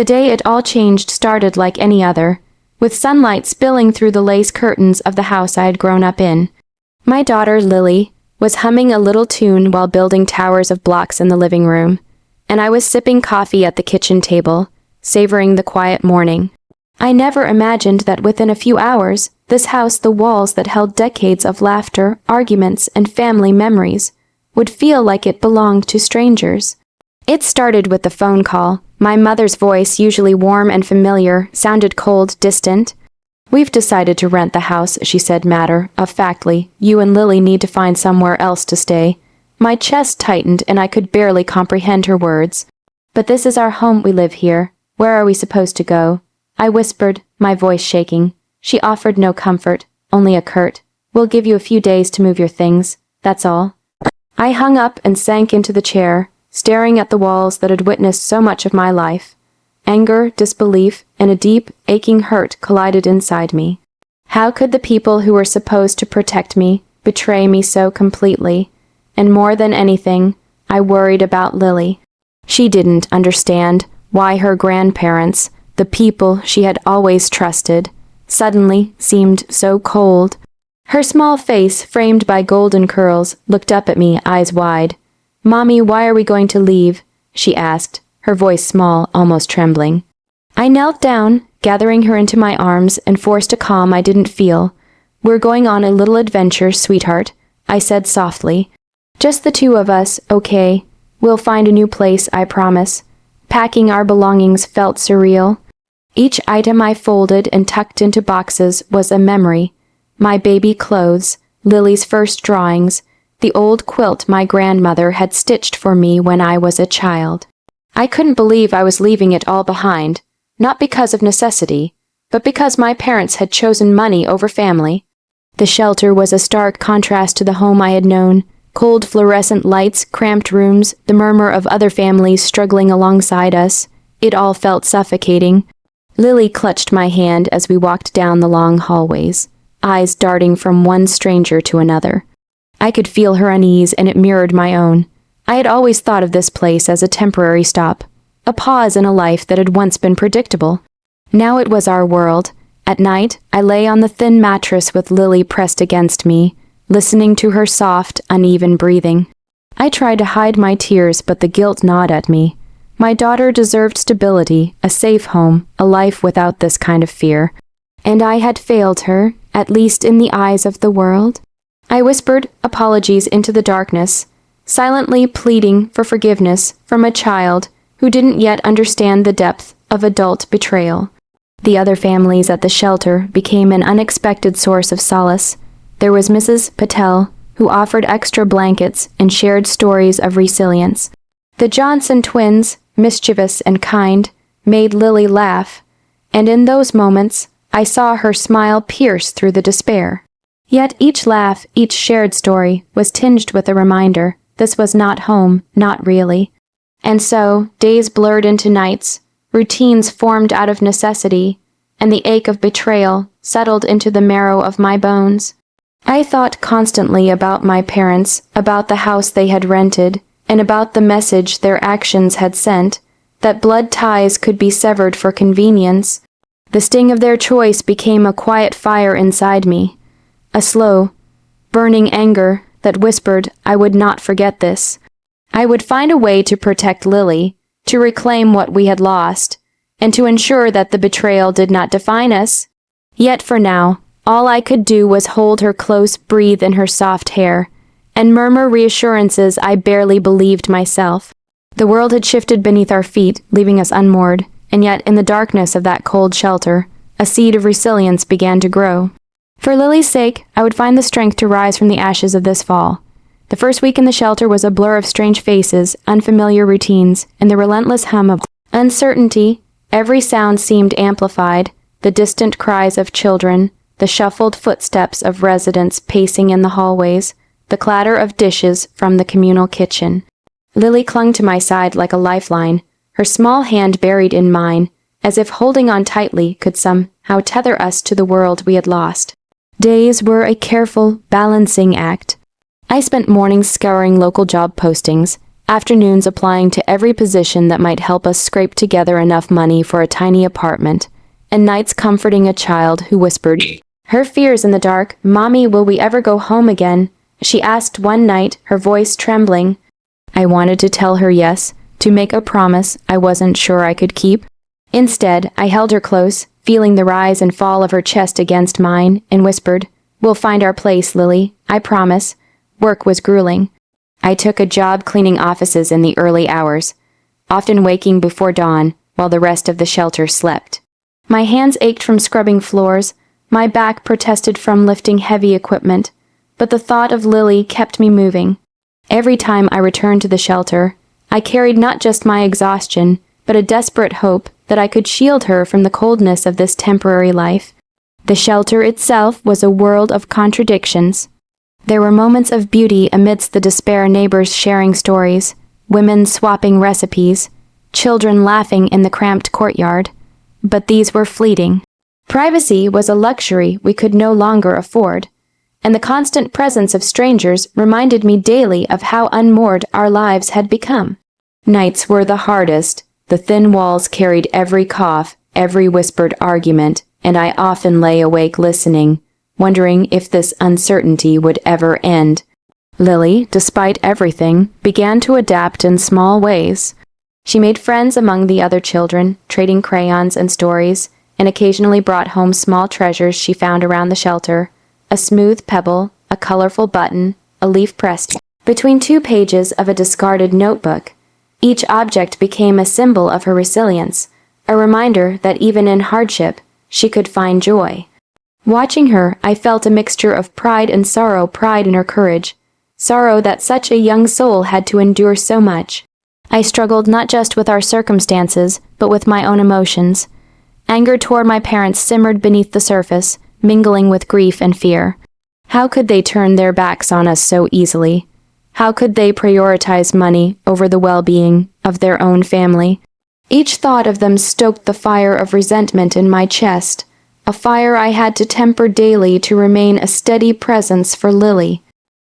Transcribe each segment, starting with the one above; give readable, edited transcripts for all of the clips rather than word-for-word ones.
The day it all changed started like any other, with sunlight spilling through the lace curtains of the house I had grown up in. My daughter, Lily, was humming a little tune while building towers of blocks in the living room, and I was sipping coffee at the kitchen table, savoring the quiet morning. I never imagined that within a few hours, this house, the walls that held decades of laughter, arguments, and family memories, would feel like it belonged to strangers. It started with the phone call. My mother's voice, usually warm and familiar, sounded cold, distant. "We've decided to rent the house," she said matter-of-factly. "You and Lily need to find somewhere else to stay." My chest tightened and I could barely comprehend her words. "But this is our home, we live here. Where are we supposed to go?" I whispered, my voice shaking. She offered no comfort, only a curt, "We'll give you a few days to move your things, that's all." I hung up and sank into the chair, staring at the walls that had witnessed so much of my life. Anger, disbelief, and a deep, aching hurt collided inside me. How could the people who were supposed to protect me betray me so completely? And more than anything, I worried about Lily. She didn't understand why her grandparents, the people she had always trusted, suddenly seemed so cold. Her small face, framed by golden curls, looked up at me, eyes wide. "Mommy, why are we going to leave?" she asked, her voice small, almost trembling. I knelt down, gathering her into my arms, and forced a calm I didn't feel. "We're going on a little adventure, sweetheart," I said softly. "Just the two of us, okay? We'll find a new place, I promise." Packing our belongings felt surreal. Each item I folded and tucked into boxes was a memory. My baby clothes, Lily's first drawings, the old quilt my grandmother had stitched for me when I was a child. I couldn't believe I was leaving it all behind, not because of necessity, but because my parents had chosen money over family. The shelter was a stark contrast to the home I had known. Cold fluorescent lights, cramped rooms, the murmur of other families struggling alongside us. It all felt suffocating. Lily clutched my hand as we walked down the long hallways, eyes darting from one stranger to another. I could feel her unease, and it mirrored my own. I had always thought of this place as a temporary stop, a pause in a life that had once been predictable. Now it was our world. At night, I lay on the thin mattress with Lily pressed against me, listening to her soft, uneven breathing. I tried to hide my tears, but the guilt gnawed at me. My daughter deserved stability, a safe home, a life without this kind of fear. And I had failed her, at least in the eyes of the world. I whispered apologies into the darkness, silently pleading for forgiveness from a child who didn't yet understand the depth of adult betrayal. The other families at the shelter became an unexpected source of solace. There was Mrs. Patel, who offered extra blankets and shared stories of resilience. The Johnson twins, mischievous and kind, made Lily laugh, and in those moments, I saw her smile pierce through the despair. Yet each laugh, each shared story, was tinged with a reminder this was not home, not really. And so, days blurred into nights, routines formed out of necessity, and the ache of betrayal settled into the marrow of my bones. I thought constantly about my parents, about the house they had rented, and about the message their actions had sent, that blood ties could be severed for convenience. The sting of their choice became a quiet fire inside me, a slow, burning anger that whispered I would not forget this. I would find a way to protect Lily, to reclaim what we had lost, and to ensure that the betrayal did not define us. Yet for now, all I could do was hold her close, breathe in her soft hair, and murmur reassurances I barely believed myself. The world had shifted beneath our feet, leaving us unmoored, and yet in the darkness of that cold shelter, a seed of resilience began to grow. For Lily's sake, I would find the strength to rise from the ashes of this fall. The first week in the shelter was a blur of strange faces, unfamiliar routines, and the relentless hum of uncertainty. Every sound seemed amplified, the distant cries of children, the shuffled footsteps of residents pacing in the hallways, the clatter of dishes from the communal kitchen. Lily clung to my side like a lifeline, her small hand buried in mine, as if holding on tightly could somehow tether us to the world we had lost. Days were a careful, balancing act. I spent mornings scouring local job postings, afternoons applying to every position that might help us scrape together enough money for a tiny apartment, and nights comforting a child who whispered her fears in the dark. "Mommy, will we ever go home again?" she asked one night, her voice trembling. I wanted to tell her yes, to make a promise I wasn't sure I could keep. Instead, I held her close, feeling the rise and fall of her chest against mine, and whispered, "We'll find our place, Lily, I promise." Work was grueling. I took a job cleaning offices in the early hours, often waking before dawn while the rest of the shelter slept. My hands ached from scrubbing floors, my back protested from lifting heavy equipment, but the thought of Lily kept me moving. Every time I returned to the shelter, I carried not just my exhaustion, but a desperate hope that I could shield her from the coldness of this temporary life. The shelter itself was a world of contradictions. There were moments of beauty amidst the despair, neighbors sharing stories, women swapping recipes, children laughing in the cramped courtyard. But these were fleeting. Privacy was a luxury we could no longer afford, and the constant presence of strangers reminded me daily of how unmoored our lives had become. Nights were the hardest. The thin walls carried every cough, every whispered argument, and I often lay awake listening, wondering if this uncertainty would ever end. Lily, despite everything, began to adapt in small ways. She made friends among the other children, trading crayons and stories, and occasionally brought home small treasures she found around the shelter: a smooth pebble, a colorful button, a leaf pressed between 2 pages of a discarded notebook. Each object became a symbol of her resilience, a reminder that even in hardship, she could find joy. Watching her, I felt a mixture of pride and sorrow, pride in her courage, sorrow that such a young soul had to endure so much. I struggled not just with our circumstances, but with my own emotions. Anger toward my parents simmered beneath the surface, mingling with grief and fear. How could they turn their backs on us so easily? How could they prioritize money over the well-being of their own family? Each thought of them stoked the fire of resentment in my chest, a fire I had to temper daily to remain a steady presence for Lily.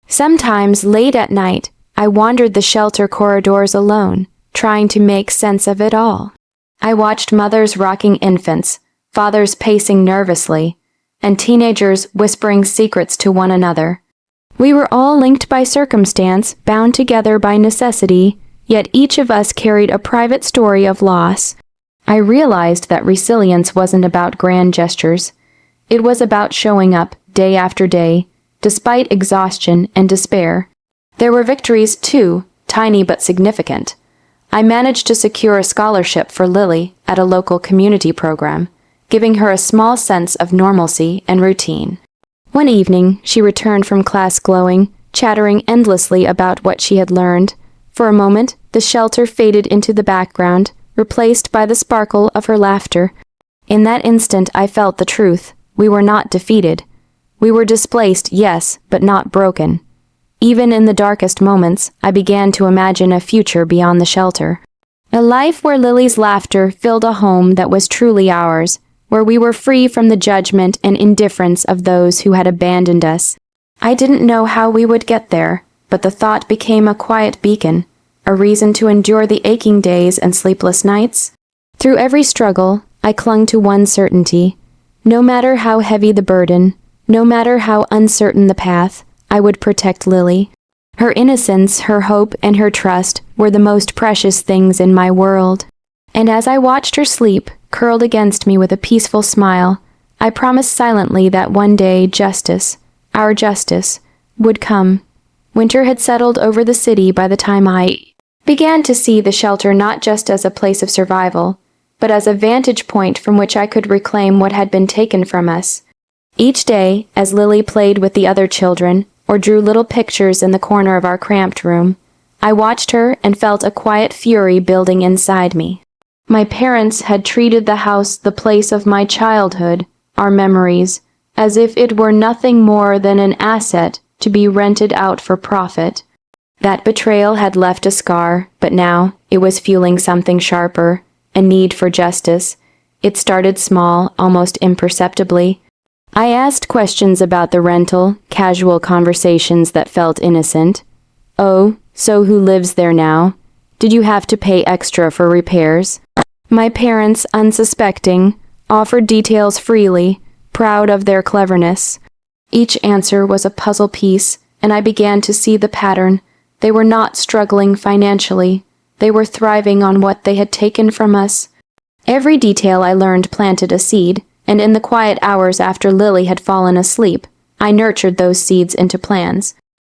Sometimes, late at night, I wandered the shelter corridors alone, trying to make sense of it all. I watched mothers rocking infants, fathers pacing nervously, and teenagers whispering secrets to one another. We were all linked by circumstance, bound together by necessity, yet each of us carried a private story of loss. I realized that resilience wasn't about grand gestures. It was about showing up, day after day, despite exhaustion and despair. There were victories, too, tiny but significant. I managed to secure a scholarship for Lily at a local community program, giving her a small sense of normalcy and routine. One evening, she returned from class glowing, chattering endlessly about what she had learned. For a moment, the shelter faded into the background, replaced by the sparkle of her laughter. In that instant, I felt the truth. We were not defeated. We were displaced, yes, but not broken. Even in the darkest moments, I began to imagine a future beyond the shelter. A life where Lily's laughter filled a home that was truly ours, where we were free from the judgment and indifference of those who had abandoned us. I didn't know how we would get there, but the thought became a quiet beacon, a reason to endure the aching days and sleepless nights. Through every struggle, I clung to one certainty. No matter how heavy the burden, no matter how uncertain the path, I would protect Lily. Her innocence, her hope, and her trust were the most precious things in my world. And as I watched her sleep, curled against me with a peaceful smile, I promised silently that one day justice, our justice, would come. Winter had settled over the city by the time I began to see the shelter not just as a place of survival, but as a vantage point from which I could reclaim what had been taken from us. Each day, as Lily played with the other children, or drew little pictures in the corner of our cramped room, I watched her and felt a quiet fury building inside me. My parents had treated the house, the place of my childhood, our memories, as if it were nothing more than an asset to be rented out for profit. That betrayal had left a scar, but now it was fueling something sharper, a need for justice. It started small, almost imperceptibly. I asked questions about the rental, casual conversations that felt innocent. "Oh, So who lives there now? Did you have to pay extra for repairs? My parents, unsuspecting, offered details freely, proud of their cleverness. Each answer was a puzzle piece, and I began to see the pattern. They were not struggling financially. They were thriving on what they had taken from us. Every detail I learned planted a seed, and in the quiet hours after Lily had fallen asleep, I nurtured those seeds into plans.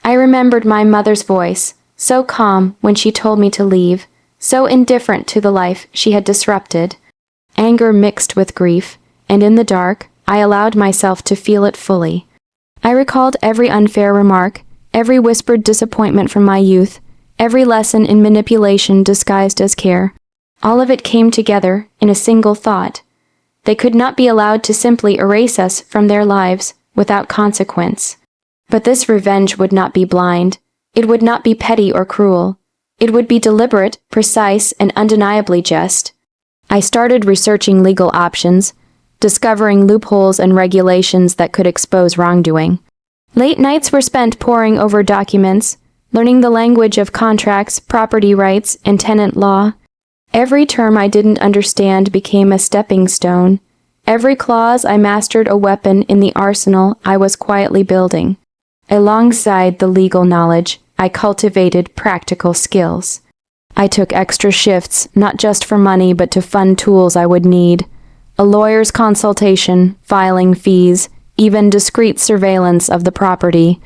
I remembered my mother's voice, so calm when she told me to leave, so indifferent to the life she had disrupted. Anger mixed with grief, and in the dark, I allowed myself to feel it fully. I recalled every unfair remark, every whispered disappointment from my youth, every lesson in manipulation disguised as care. All of it came together in a single thought. They could not be allowed to simply erase us from their lives without consequence. But this revenge would not be blind. It would not be petty or cruel. It would be deliberate, precise, and undeniably just. I started researching legal options, discovering loopholes and regulations that could expose wrongdoing. Late nights were spent poring over documents, learning the language of contracts, property rights, and tenant law. Every term I didn't understand became a stepping stone. Every clause I mastered a weapon in the arsenal I was quietly building. Alongside the legal knowledge, I cultivated practical skills. I took extra shifts, not just for money but to fund tools I would need. A lawyer's consultation, filing fees, even discreet surveillance of the property.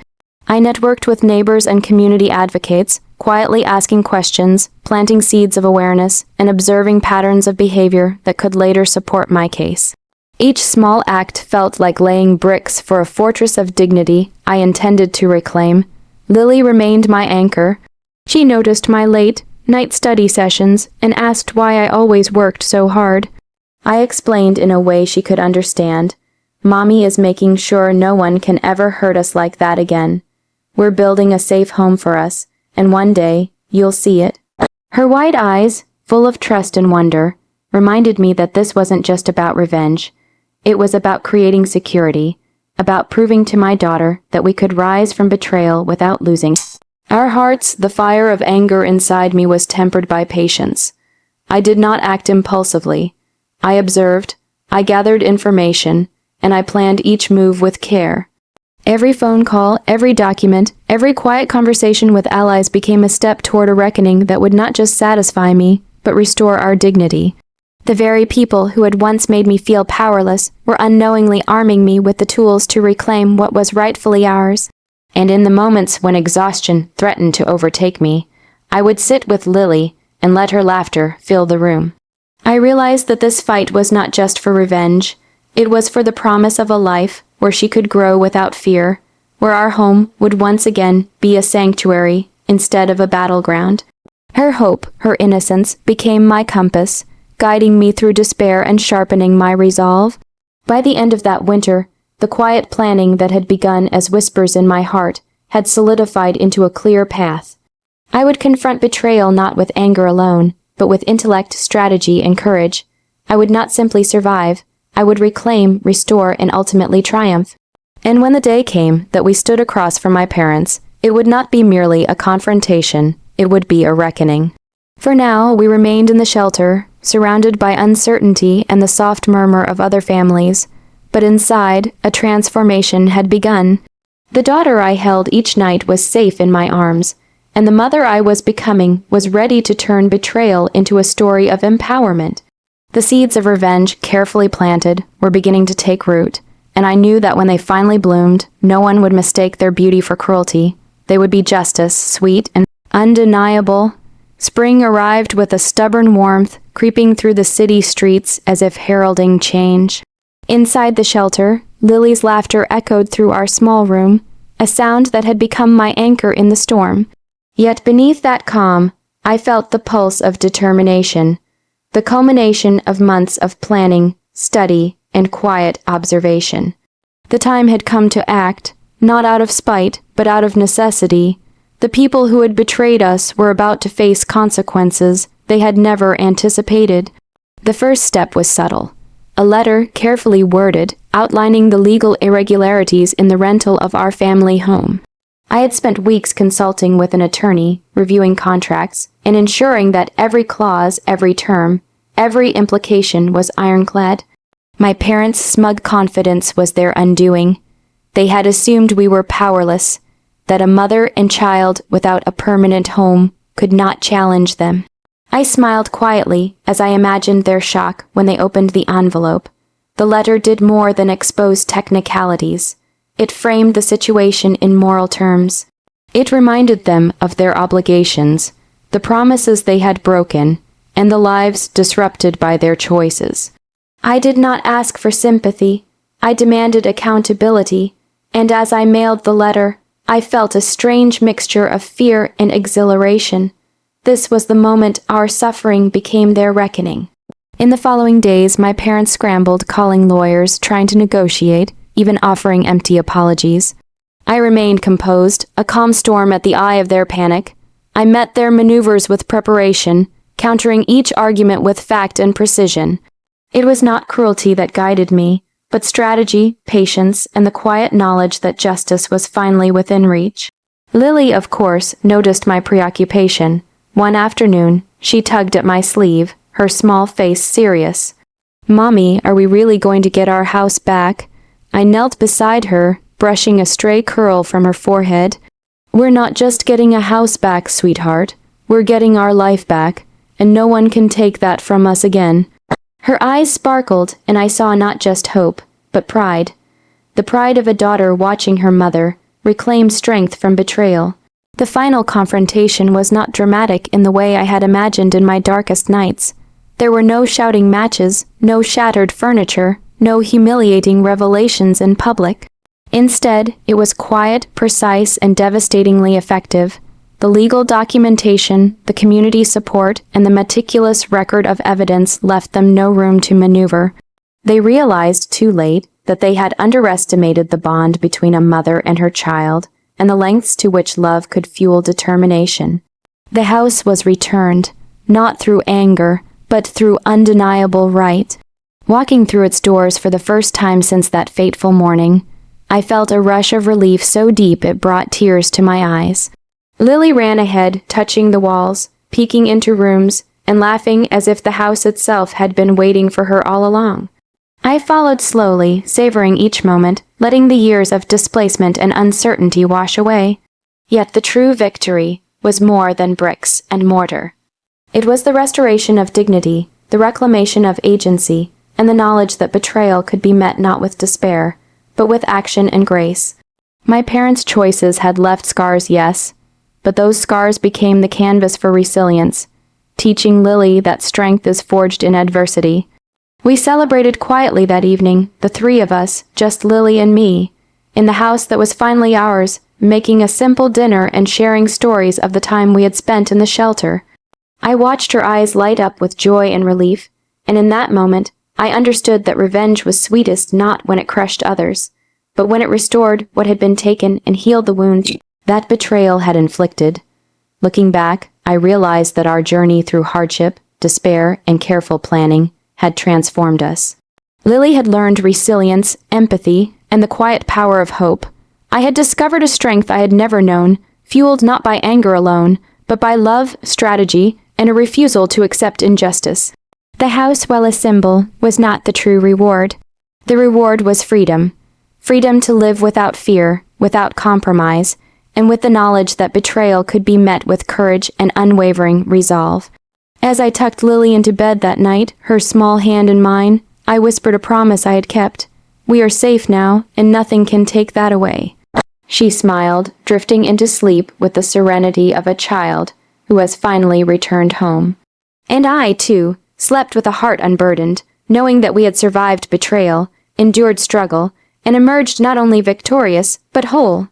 I networked with neighbors and community advocates, quietly asking questions, planting seeds of awareness, and observing patterns of behavior that could later support my case. Each small act felt like laying bricks for a fortress of dignity I intended to reclaim. Lily remained my anchor. She noticed my late night study sessions and asked why I always worked so hard. I explained in a way she could understand. Mommy is making sure no one can ever hurt us like that again. We're building a safe home for us, and one day, you'll see it. Her wide eyes, full of trust and wonder, reminded me that this wasn't just about revenge. It was about creating security, about proving to my daughter that we could rise from betrayal without losing. Our hearts, the fire of anger inside me was tempered by patience. I did not act impulsively. I observed, I gathered information, and I planned each move with care. Every phone call, every document, every quiet conversation with allies became a step toward a reckoning that would not just satisfy me, but restore our dignity. The very people who had once made me feel powerless were unknowingly arming me with the tools to reclaim what was rightfully ours. And in the moments when exhaustion threatened to overtake me, I would sit with Lily and let her laughter fill the room. I realized that this fight was not just for revenge. It was for the promise of a life where she could grow without fear, where our home would once again be a sanctuary instead of a battleground. Her hope, her innocence, became my compass, guiding me through despair and sharpening my resolve. By the end of that winter, the quiet planning that had begun as whispers in my heart had solidified into a clear path. I would confront betrayal not with anger alone, but with intellect, strategy, and courage. I would not simply survive. I would reclaim, restore, and ultimately triumph. And when the day came that we stood across from my parents, it would not be merely a confrontation, it would be a reckoning. For now, we remained in the shelter, surrounded by uncertainty and the soft murmur of other families. But inside, a transformation had begun. The daughter I held each night was safe in my arms, and the mother I was becoming was ready to turn betrayal into a story of empowerment. The seeds of revenge, carefully planted, were beginning to take root, and I knew that when they finally bloomed, no one would mistake their beauty for cruelty. They would be justice, sweet and undeniable. Spring arrived with a stubborn warmth, creeping through the city streets as if heralding change. Inside the shelter, Lily's laughter echoed through our small room, a sound that had become my anchor in the storm. Yet beneath that calm, I felt the pulse of determination, the culmination of months of planning, study, and quiet observation. The time had come to act, not out of spite, but out of necessity. The people who had betrayed us were about to face consequences they had never anticipated. The first step was subtle. A letter, carefully worded, outlining the legal irregularities in the rental of our family home. I had spent weeks consulting with an attorney, reviewing contracts, and ensuring that every clause, every term, every implication was ironclad. My parents' smug confidence was their undoing. They had assumed we were powerless, that a mother and child without a permanent home could not challenge them. I smiled quietly as I imagined their shock when they opened the envelope. The letter did more than expose technicalities. It framed the situation in moral terms. It reminded them of their obligations, the promises they had broken, and the lives disrupted by their choices. I did not ask for sympathy. I demanded accountability, and as I mailed the letter, I felt a strange mixture of fear and exhilaration. This was the moment our suffering became their reckoning. In the following days, my parents scrambled, calling lawyers, trying to negotiate, even offering empty apologies. I remained composed, a calm storm at the eye of their panic. I met their maneuvers with preparation, countering each argument with fact and precision. It was not cruelty that guided me, but strategy, patience, and the quiet knowledge that justice was finally within reach. Lily, of course, noticed my preoccupation. One afternoon, she tugged at my sleeve, her small face serious. "Mommy, are we really going to get our house back?" I knelt beside her, brushing a stray curl from her forehead. "We're not just getting a house back, sweetheart. We're getting our life back, and no one can take that from us again." Her eyes sparkled, and I saw not just hope, but pride. The pride of a daughter watching her mother reclaim strength from betrayal. The final confrontation was not dramatic in the way I had imagined in my darkest nights. There were no shouting matches, no shattered furniture, no humiliating revelations in public. Instead, it was quiet, precise, and devastatingly effective. The legal documentation, the community support, and the meticulous record of evidence left them no room to maneuver. They realized, too late, that they had underestimated the bond between a mother and her child, and the lengths to which love could fuel determination. The house was returned, not through anger, but through undeniable right. Walking through its doors for the first time since that fateful morning, I felt a rush of relief so deep it brought tears to my eyes. Lily ran ahead, touching the walls, peeking into rooms, and laughing as if the house itself had been waiting for her all along. I followed slowly, savoring each moment, letting the years of displacement and uncertainty wash away. Yet the true victory was more than bricks and mortar. It was the restoration of dignity, the reclamation of agency, and the knowledge that betrayal could be met not with despair, but with action and grace. My parents' choices had left scars, yes, but those scars became the canvas for resilience, teaching Lily that strength is forged in adversity. We celebrated quietly that evening, the three of us, just Lily and me, in the house that was finally ours, making a simple dinner and sharing stories of the time we had spent in the shelter. I watched her eyes light up with joy and relief, and in that moment, I understood that revenge was sweetest not when it crushed others, but when it restored what had been taken and healed the wounds that betrayal had inflicted. Looking back, I realized that our journey through hardship, despair, and careful planning had transformed us. Lily had learned resilience, empathy, and the quiet power of hope. I had discovered a strength I had never known, fueled not by anger alone, but by love, strategy, and a refusal to accept injustice. The house, while a symbol, was not the true reward. The reward was freedom. Freedom to live without fear, without compromise, and with the knowledge that betrayal could be met with courage and unwavering resolve. As I tucked Lily into bed that night, her small hand in mine, I whispered a promise I had kept. "We are safe now, and nothing can take that away." She smiled, drifting into sleep with the serenity of a child who has finally returned home. And I, too, slept with a heart unburdened, knowing that we had survived betrayal, endured struggle, and emerged not only victorious, but whole.